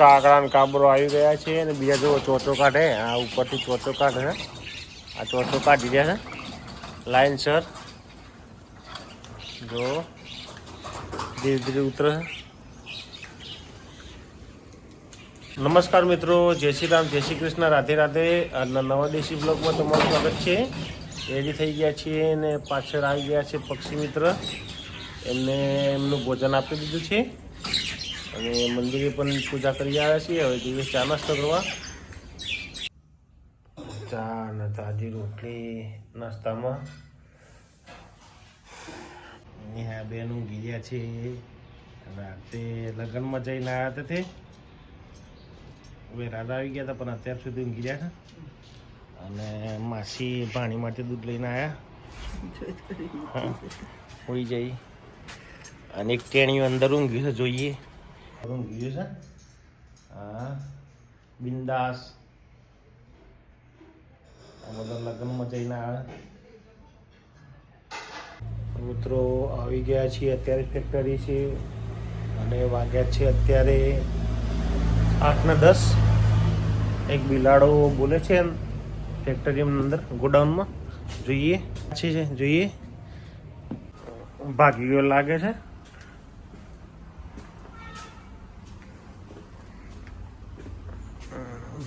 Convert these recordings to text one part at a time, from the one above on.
કાકડા ને કાબરો આવી ગયા છે અને બીજા જો ચોચો કાઢે. આ ઉપરથી ચોચો કાઢે. આ ચોચો કાઢી રહ્યા છે લાઈન સર. જો ધીરે ધીરે ઉતરે. નમસ્કાર મિત્રો, જય શ્રી રામ, જય શ્રી કૃષ્ણ, રાધે રાધે. આજના નવા દેશી બ્લોગમાં તમારું સ્વાગત છે. રેડી થઈ ગયા છીએ અને પાછળ આવી ગયા છે પક્ષી મિત્ર. એમને એમનું ભોજન આપી દીધું છે અને મંદિરે પણ પૂજા કરી આવ્યા છીએ. હવે જઈએ ચા નાસ્તો કરવા. ચા અને તાજી રોટલી નાસ્તામાં. હા, બેન ઊંઘી ગયા છે. રાતે લગ્નમાં જઈને આવ્યા હતા. હવે રાધા આવી ગયા હતા પણ અત્યાર સુધી ઊંઘી ગયા છે. અને માસી પાણી માટે દૂધ લઈને આવ્યા. હોઈ જઈ અને એક ટેણીઓ અંદર ઊંઘ્યું છે. જોઈએ ઊંઘ્યું છે. હા, બિંદાસ. બધા લગ્નમાં જઈને આવ્યા. મિત્રો આવી ગયા છીએ અત્યારે ફેક્ટરી છે અને વાગ્યા છે અત્યારે 8:10. એક બિલાડો બોલે છે ફેક્ટરીની અંદર ગોડાઉનમાં. જોઈએ છે જોઈએ. ભાગી ગયો લાગે છે.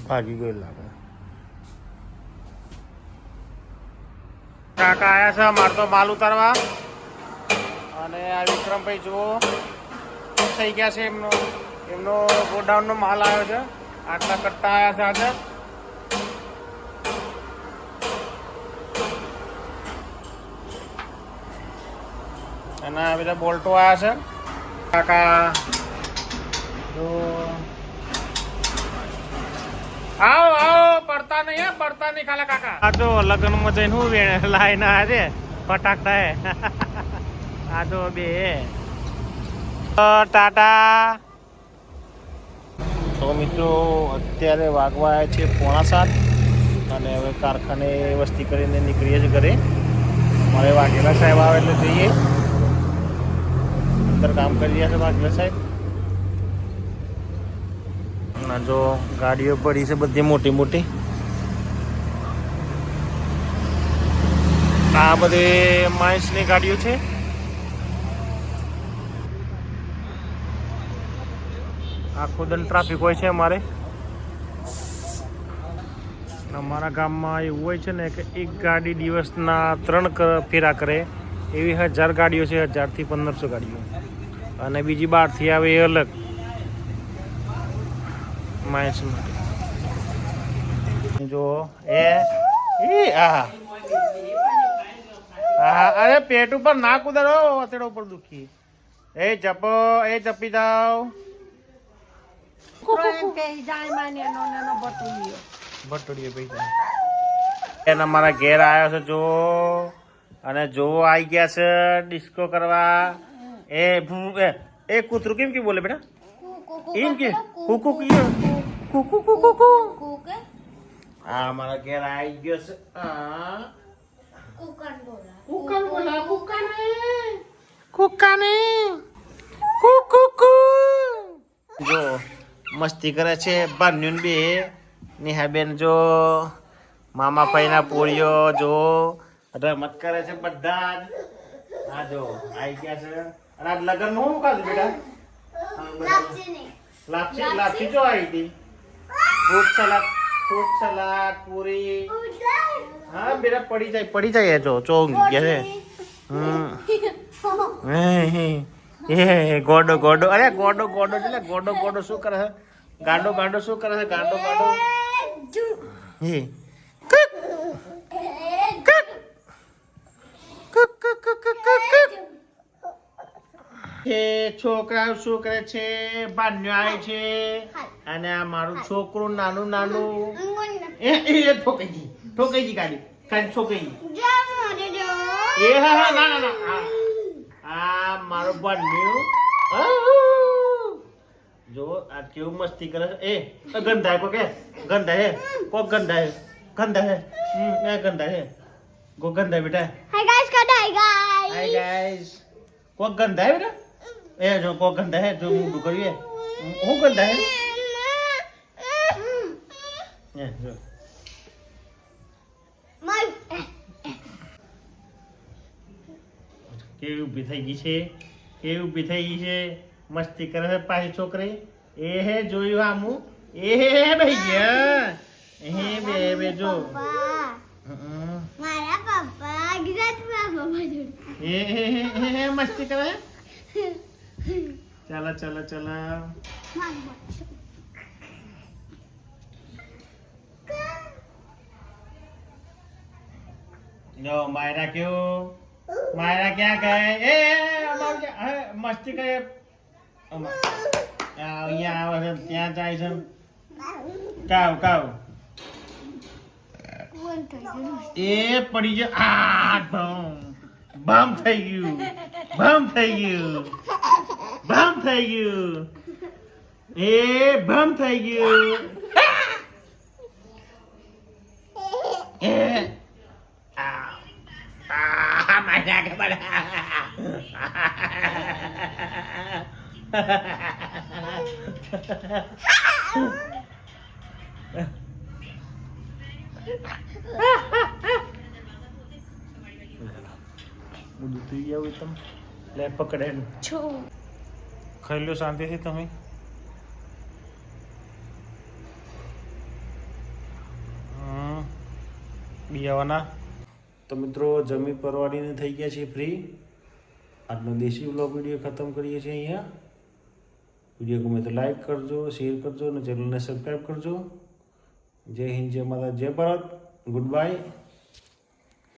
ભાગી ગયો લાગે. કાકા આયા છે અમારે તો માલ ઉતારવા. અને આ વિક્રમભાઈ જુઓ થઈ ગયા છે. એમનો ગોડાઉનનો માલ આવ્યો છે. આટલા કટ્ટા આવ્યા છે આજે. અને બધા બોલ્ટો આવ્યા છે. કાકા જો આવો આવો, પડતા નહીં, પડતા નહીં ખાલા કાકા. આ તો લગ્નમાં જઈને હું લાઈને આવ્યા છે ફટાકડા હે. આ તો બે ટાટા. તો મિત્રો અત્યારે વાગવા આવ્યા છે 6:45 અને હવે કારખાને વસ્તી કરીને નીકળીએ છીએ ઘરે. મારે વાઘેલા સાહેબ આવે એટલે જઈએ. અંદર કામ કરી રહ્યા છે વાઘેલા સાહેબ. જો ગાડીઓ પડી છે બધી મોટી મોટી. આ બધી માઇન્સની ગાડીઓ છે. આખો દન ટ્રાફિક હોય છે અમારે. અમારા ગામમાં એવું હોય છે ને કે એક ગાડી દિવસના 3 ફેરા કરે. એવી 1000 ગાડીઓ છે. 1000 થી 1500 ગાડીઓ. અને બીજી બહારથી આવે એ અલગ માઇન્સ માટે. જો હા, અરે પેટ ઉપર ના કુદારો, અથેડો ઉપર દુખી. એ જપો, એ જપી જાઓ. ભટુડીઓ પૈસા એને મારા ઘેર આવ્યો છે જો. અને જો આવી ગયા છે ડિસ્કો કરવા. એ કૂતરું કેમ કે બોલે બેટા? એમ કે કુકુ કુકુ કુકુ. હા, મારા ઘેર આવી ગયો છે. કુકન બોલા, કુકાને કુકુ. જો મસ્તી કરે છે બાન્યુન બે. નેહાબેન જો મામા ભાઈના પોળીઓ જો રમત કરે છે બધા જ. હા જો આવી ગયા છે. અને આ લગ્નમાં શું ખાધું બેટા? લાપસી જો આવી હતી. ફ્રૂટ સલાડ પૂરી. હા બેટા પડી જાય જો ઊંઘી ગયા છે. ગોડો અરે ગોડો એટલે ગોડો શું કરે છે? ગાંડો શું કરે છે? ગાંડો છોકરા શું કરે છે? બાન્યો આવે છે. અને આ મારું છોકરું નાનું એ ઠોકાઈ ગઈ ગાડી ઠોકાઈ ગઈ. એ હા ના આ મારું બાન્યું જો આ કેવું મસ્તી કરે છે. એ ગંધા કો કે ગંધા હે કોક ગંધા હે ગંધા હે બેટા. હાય ગાઈસ કોક ગંધા હે બેટા. એ જો કોક ગંધા હે જો મોઢું કર્યું. હું ગંધા હે જો કેવી ઊભી થઈ ગઈ છે, કેવી ઊભી થઈ ગઈ છે, મસ્તી કરે છે પાછી છોકરી. એ હે જોયું આમું, એ હે ભાઈ ગયા, એ બે જો મારા પપ્પા ગુજરાતમાં પપ્પા જોડે એ મસ્તી કરે. ચાલો ચાલો ચાલો. જો માયરા ક્यों, मायरा क्या गए ए मस्ती કરે અહીંયા આવે છે ત્યાં જાય છે. કાવ કાવ એ પડી ગયો. આ બમ થઈ ગયું, બમ થઈ ગયું, બમ થઈ ગયું, એ બમ થઈ ગયું. એ મારા કે બડા બધું થઈ ગયું તમે. લે પકડે છો, ખાઈ લો શાંતિથી તમે. બિયાવાના તો મિત્રો જમી પરવાડીને થઈ ગયા છે ફ્રી. આજનો દેશી વ્લોગ વિડીયો ખતમ કરીએ છીએ અહીંયા. વિડીયો ગમે તો લાઈક કરજો, શેર કરજો અને ચેનલને સબસ્ક્રાઈબ કરજો. જય હિન્દ, જય માતા, જય ભારત. Good bye.